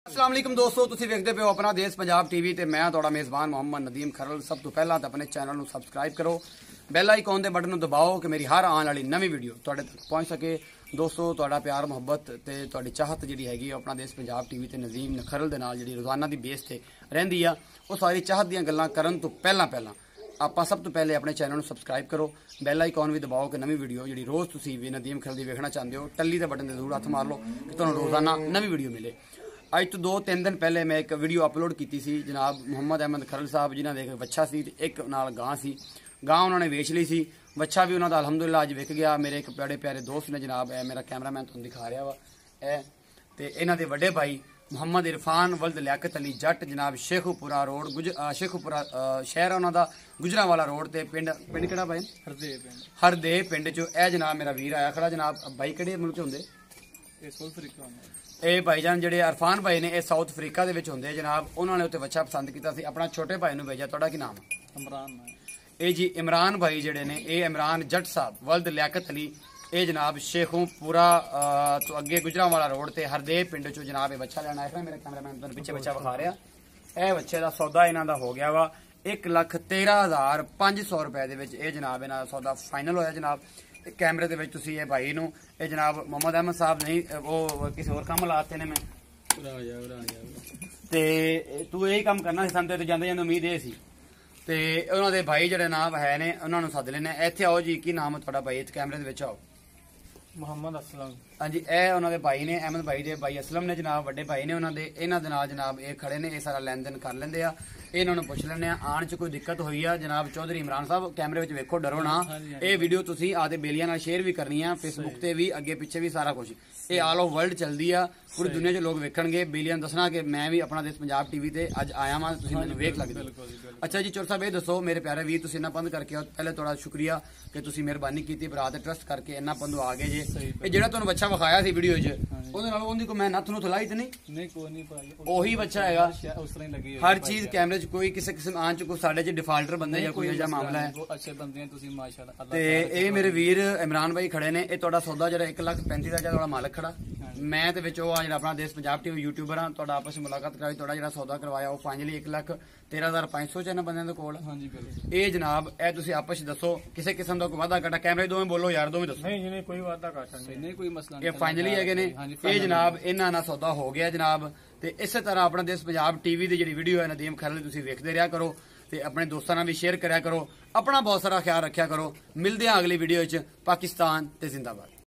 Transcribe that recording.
अस्सलाम वालेकुम दोस्तों, ਤੁਸੀਂ ਵੇਖਦੇ ਪਿਓ ਆਪਣਾ ਦੇਸ਼ ਪੰਜਾਬ ਟੀਵੀ ਤੇ ਮੈਂ ਤੁਹਾਡਾ ਮੇਜ਼ਬਾਨ ਮੁਹੰਮਦ ਨਦੀਮ ਖਰਲ। ਸਭ ਤੋਂ ਪਹਿਲਾਂ ਤਾਂ ਆਪਣੇ ਚੈਨਲ ਨੂੰ ਸਬਸਕ੍ਰਾਈਬ ਕਰੋ, ਬੈਲ ਆਈਕਨ ਦੇ ਬਟਨ ਨੂੰ ਦਬਾਓ ਕਿ ਮੇਰੀ ਹਰ ਆਉਣ ਵਾਲੀ ਨਵੀਂ ਵੀਡੀਓ ਤੁਹਾਡੇ ਤੱਕ ਪਹੁੰਚ ਸਕੇ। ਦੋਸਤੋ, ਤੁਹਾਡਾ ਪਿਆਰ ਮੁਹੱਬਤ ਤੇ ਤੁਹਾਡੀ ਚਾਹਤ ਜਿਹੜੀ ਹੈਗੀ ਆਪਣਾ ਦੇਸ਼ ਪੰਜਾਬ ਟੀਵੀ ਤੇ ਨਦੀਮ ਖਰਲ ਦੇ ਨਾਲ ਜਿਹੜੀ ਰੋਜ਼ਾਨਾ ਦੀ ਬੇਸ ਤੇ ਰਹਿੰਦੀ ਆ, ਉਹ ਸਾਰੀ ਚਾਹਤ ਦੀਆਂ ਗੱਲਾਂ ਕਰਨ ਤੋਂ ਪਹਿਲਾਂ ਆਪਾਂ ਸਭ ਤੋਂ ਪਹਿਲੇ ਆਪਣੇ ਚੈਨਲ ਨੂੰ ਸਬਸਕ੍ਰਾਈਬ ਕਰੋ, ਬੈਲ ਆਈਕਨ ਵੀ ਦਬਾਓ ਕਿ ਨਵੀਂ ਵੀਡੀਓ ਜਿਹੜੀ ਰੋਜ਼ ਤੁਸੀਂ ਵੀ ਨਦੀਮ ਖਰਲ ਦੀ ਵੇਖਣਾ ਚਾਹੁੰਦੇ ਹੋ, ਟੱਲੀ ਦੇ ਬਟਨ ਤੇ ਜ਼ਰੂਰ ਹੱਥ ਮਾਰ ਲਓ ਕਿ ਤੁਹਾਨੂੰ ਰੋਜ਼ਾਨਾ ਨਵੀਂ ਵੀਡੀਓ ਮਿਲੇ। ਅੱਜ ਤੋਂ 2-3 ਦਿਨ ਪਹਿਲੇ ਮੈਂ ਇੱਕ ਵੀਡੀਓ ਅਪਲੋਡ ਕੀਤੀ ਸੀ ਜਨਾਬ ਮੁਹੰਮਦ ਅਹਿਮਦ ਖਰਲ ਸਾਹਿਬ, ਜਿਨ੍ਹਾਂ ਦੇ ਇੱਕ ਬੱਚਾ ਸੀ ਤੇ ਇੱਕ ਨਾਲ ਗਾਂ ਸੀ। ਗਾਂ ਉਹਨਾਂ ਨੇ ਵੇਚ ਲਈ ਸੀ, ਬੱਚਾ ਵੀ ਉਹਨਾਂ ਦਾ ਅਲਹਮਦੁਲਿਲਾ ਅੱਜ ਵਿਕ ਗਿਆ। ਮੇਰੇ ਇੱਕ ਬੜੇ ਪਿਆਰੇ ਦੋਸਤ ਨੇ ਜਨਾਬ, ਇਹ ਮੇਰਾ ਕੈਮਰਾਮੈਨ ਤੁਹਾਨੂੰ ਦਿਖਾ ਰਿਹਾ ਵਾ ਇਹ, ਤੇ ਇਹਨਾਂ ਦੇ ਵੱਡੇ ਭਾਈ ਮੁਹੰਮਦ ਇਰਫਾਨ ਵਲਦ ਲਿਆਕਤ ਅਲੀ ਜੱਟ ਜਨਾਬ ਸ਼ੇਖੂਪੁਰਾ ਰੋਡ ਸ਼ੇਖੂਪੁਰਾ ਸ਼ਹਿਰ ਉਹਨਾਂ ਦਾ ਗੁਜਰਾਂਵਾਲਾ ਰੋਡ ਤੇ ਪਿੰਡ ਕਿਹੜਾ ਭਾਈ? ਹਰਦੇ ਪਿੰਡ ਚੋਂ ਇਹ ਜਨਾਬ ਮੇਰਾ ਵੀਰ ਆਇਆ ਖੜਾ। ਜਨਾਬ ਭਾਈ ਕਿਹੜੇ ਮੁਲਕ ਹੁੰਦੇ? ਇਹ ਭਾਈਜਾਨ ਜਿਹੜੇ ਇਰਫਾਨ ਭਾਈ ਨੇ ਇਹ ਸਾਊਥ ਅਫਰੀਕਾ ਦੇ ਵਿੱਚ ਹੁੰਦੇ ਜਨਾਬ। ਉਹਨਾਂ ਨੇ ਉੱਥੇ ਬੱਚਾ ਪਸੰਦ ਕੀਤਾ ਸੀ, ਆਪਣਾ ਛੋਟੇ ਭਾਈ ਨੂੰ ਭੇਜਿਆ। ਤੁਹਾਡਾ ਕੀ ਨਾਮ ਹੈ? ਇਮਰਾਨ। ਇਹ ਜੀ ਇਮਰਾਨ ਭਾਈ ਜਿਹੜੇ ਨੇ, ਇਹ ਇਮਰਾਨ ਜੱਟ ਸਾਹਿਬ ਵਲਦ ਲਿਆਕਤ ਅਲੀ, ਇਹ ਜਨਾਬ ਸ਼ੇਖੂਪੁਰਾ ਤੋਂ ਅੱਗੇ ਗੁਜਰਾਂਵਾਲਾ ਰੋਡ ਤੇ ਹਰਦੇ ਪਿੰਡ ਚੋਂ ਜਨਾਬ ਇਹ ਬੱਚਾ ਲੈਣਾ ਹੈ। ਮੇਰੇ ਕੈਮਰਾਮੈਨ ਤੁਹਾਨੂੰ ਪਿੱਛੇ ਬੱਚਾ ਵਿਖਾ ਰਿਹਾ। ਇਹ ਬੱਚੇ ਦਾ ਸੌਦਾ ਇਹਨਾਂ ਦਾ ਹੋ ਗਿਆ ਵਾ 1,13,500 ਰੁਪਏ ਦੇ ਵਿੱਚ। ਇਹ ਜਨਾਬ ਇਹਨਾਂ ਦਾ ਸੌਦਾ ਫਾਈਨਲ ਹੋਇਆ ਜਨਾਬ। कैमरे ਦੇ ਵਿੱਚ ਤੁਸੀਂ ਇਹ ਭਾਈ ਨੂੰ, ਇਹ ਜਨਾਬ ਮੁਹੰਮਦ ਅਹਿਮਦ ਸਾਹਿਬ ਨਹੀਂ, ਉਹ ਕਿਸੇ ਹੋਰ ਕੰਮ ਲਾਤੇ ਨੇ। ਮੈਂ ਤੇ ਤੂੰ ਇਹੀ ਕੰਮ ਕਰਨਾ ਸੀ ਸਾਨੂੰ, ਤੇ ਜਾਂਦੇ ਜਾਂਦੇ ਉਮੀਦ ਇਹ ਸੀ। ਤੇ ਉਹਨਾਂ ਦੇ ਭਾਈ ਜਿਹੜੇ ਨਾਮ ਹੈ ਨੇ ਉਹਨਾਂ ਨੂੰ ਸੱਦ ਲੈਣੇ। ਇੱਥੇ ਆਓ ਜੀ, ਕੀ ਨਾਮ ਹੈ ਤੁਹਾਡਾ ਭਾਈ? ਇੱਥੇ ਕੈਮਰੇ ਦੇ ਵਿੱਚ ਆਓ। ਮੁਹੰਮਦ ਅਸਲਮ। ਹਾਂਜੀ, ਇਹ ਉਹਨਾਂ ਦੇ ਭਾਈ ਨੇ, ਅਹਿਮਦ ਭਾਈ ਦੇ ਭਾਈ ਅਸਲਮ ਨੇ ਜਨਾਬ, ਵੱਡੇ ਭਾਈ ਨੇ ਉਹਨਾਂ ਦੇ। ਇਹਨਾਂ ਦੇ ਨਾਲ ਜਨਾਬ ਇਹ ਖੜੇ ਨੇ, ਇਹ ਸਾਰਾ ਲੈਣ ਦੇਣ ਕਰ ਲੈਂਦੇ ਆ। ਇਹਨਾਂ ਨੂੰ ਪੁੱਛ ਲੈਂਦੇ ਆ ਆਣ ਚ ਕੋਈ ਦਿੱਕਤ ਹੋਈ ਆ। ਜਨਾਬ ਚੌਧਰੀ ਇਮਰਾਨ ਸਾਹਿਬ ਕੈਮਰੇ ਵਿੱਚ ਵੇਖੋ, ਡਰੋ ਨਾ। ਇਹ ਵੀਡੀਓ ਤੁਸੀਂ ਆਦੇ ਬੇਲੀਆਂ ਨਾਲ ਸ਼ੇਅਰ ਵੀ ਕਰਨੀ ਆ, ਫੇਸਬੁੱਕ ਤੇ ਵੀ, ਅੱਗੇ ਪਿੱਛੇ ਵੀ, ਸਾਰਾ ਕੁਝ। ਇਹ ਆਲ ਆਫ ਵਰਲਡ ਚੱਲਦੀ ਆ, ਪੂਰੀ ਦੁਨੀਆ 'ਚ ਲੋਕ ਵੇਖਣਗੇ। ਬੇਲੀਆਂ ਦੱਸਣਾ ਕਿ ਮੈਂ ਵੀ ਆਪਣਾ ਦੇਸ਼ ਪੰਜਾਬ ਟੀਵੀ ਤੇ ਅੱਜ ਆਇਆ ਵਾਂ, ਤੁਸੀਂ ਮੈਨੂੰ ਵੇਖ ਲੱਗਦੇ। ਅੱਛਾ ਜੀ ਚੋਰ ਸਾਹਿਬ, ਇਹ ਦੱਸੋ ਮੇਰੇ ਪਿਆਰੇ ਵੀਰ, ਤੁਸੀਂ ਇੰਨਾ ਪੰਧ ਕਰਕੇ ਆਓ। ਪਹਿਲੇ ਤੁਹਾਡਾ ਸ਼ੁਕਰੀਆ ਕਿ ਤੁਸੀਂ ਮਿਹਰਬਾਨੀ ਕੀਤੀ, ਭਰਾ ਤੇ ਟਰਸਟ ਕਰਕੇ ਇੰਨਾ ਪੰਧੋਂ ਆ ਗਏ ਜੇ। ਇਹ ਜਿਹੜਾ ਤੁਹਾਨੂੰ ਬੱਚਾ ਵਿਖਾਇਆ ਸੀ ਵੀਡੀਓ 'ਚ, ਉਹਦੇ ਨਾਲ ਉਹਦੀ ਕੋਈ ਮੈਂ ਨੱਥ ਨੂੰ ਥਲਾਈ ਤੇ ਨਹੀਂ, ਕੋਈ ਨਹੀਂ ਭਾਈ, ਉਹੀ ਬੱਚਾ ਹੈਗਾ। ਉਸ ਤਰ੍ਹਾਂ ਹੀ ਲੱਗੀ ਹਰ ਚੀਜ਼ ਕੈਮਰੇ 'ਚ, ਕੋਈ ਕਿਸੇ ਕਿਸਮ ਆਣ ਚ ਕੋਈ ਸਾਡੇ 'ਚ ਡਿਫਾਲਟਰ ਬੰਦੇ ਜਾਂ ਕੋਈ ਅਜਿਹਾ ਮਾਮਲਾ ਹੈ। ਅੱਛੇ ਬੰਦੇ ਆ ਤੁਸੀਂ ਮਾਸ਼ਾਅੱਲਾ। ਤੇ ਇਹ ਮੇਰੇ ਵੀਰ ਇਮਰਾਨ ਭਾਈ ਖੜੇ ਨੇ। ਇਹ ਤੁਹਾਡਾ ਸੌਦਾ ਜਿਹੜਾ 1,35,000 ਦਾ, ਤੁਹਾਡਾ ਮਾਲਕ ਖੜਾ, ਮੈਂ ਤੇ ਵਿੱਚ ਉਹ ਆ ਜਿਹੜਾ ਆਪਣਾ ਦੇਸ਼ ਪੰਜਾਬ ਟੀਵੀ ਯੂਟਿਊਬਰ ਆ। ਤੁਹਾਡਾ ਆਪਸ ਵਿੱਚ ਮੁਲਾਕਾਤ ਕਰਾਈ, ਤੁਹਾਡਾ ਜਿਹੜਾ ਸੌਦਾ ਕਰਵਾਇਆ ਉਹ ਫਾਈਨਲੀ 1,13,500 ਚ ਇਹਨਾਂ ਬੰਦਿਆਂ ਦੇ ਕੋਲ। ਹਾਂਜੀ ਬਿਲਕੁਲ। ਇਹ ਜਨਾਬ ਇਹ ਤੁਸੀਂ ਆਪਸ ਵਿੱਚ ਦੱਸੋ, ਕਿਸੇ ਕਿਸਮ ਦਾ ਕੋਈ ਵਾਅਦਾ ਘਾਟਾ? ਕੈਮਰੇ ਦੋਵੇਂ ਬੋਲੋ ਯਾਰ, ਦੋਵੇਂ ਦੱਸੋ। ਨਹੀਂ ਕੋਈ ਵਾਅਦਾ ਘਾਟਾ ਨਹੀਂ, ਕੋਈ ਮਸਲਾ ਨਹੀਂ। ਇਹ ਫਾਈਨਲੀ ਹੈਗੇ ਨੇ। ਇਹ ਜਨਾਬ ਇਹਨਾਂ ਨਾਲ ਸੌਦਾ ਹੋ ਗਿਆ ਜਨਾਬ। ਤੇ ਇਸੇ ਤਰ੍ਹਾਂ ਆਪਣਾ ਦੇਸ਼ ਪੰਜਾਬ ਟੀਵੀ ਦੀ ਜਿਹੜੀ ਵੀਡੀਓ ਹੈ ਨਦੀਮ ਖਰਲ, ਤੁਸੀਂ ਵੇਖਦੇ ਰਿਹਾ ਕਰੋ ਤੇ ਆਪਣੇ ਦੋਸਤਾਂ ਨਾਲ ਵੀ ਸ਼ੇਅਰ ਕਰਿਆ ਕਰੋ। ਆਪਣਾ ਬਹੁਤ ਸਾਰਾ ਖਿਆਲ ਰੱਖਿਆ ਕਰੋ। ਮਿਲਦੇ ਹਾਂ ਅਗਲੀ ਵੀਡੀਓ 'ਚ। ਪਾਕਿਸਤਾਨ ਤੇ ਜ਼ਿੰਦਾਬਾਦ।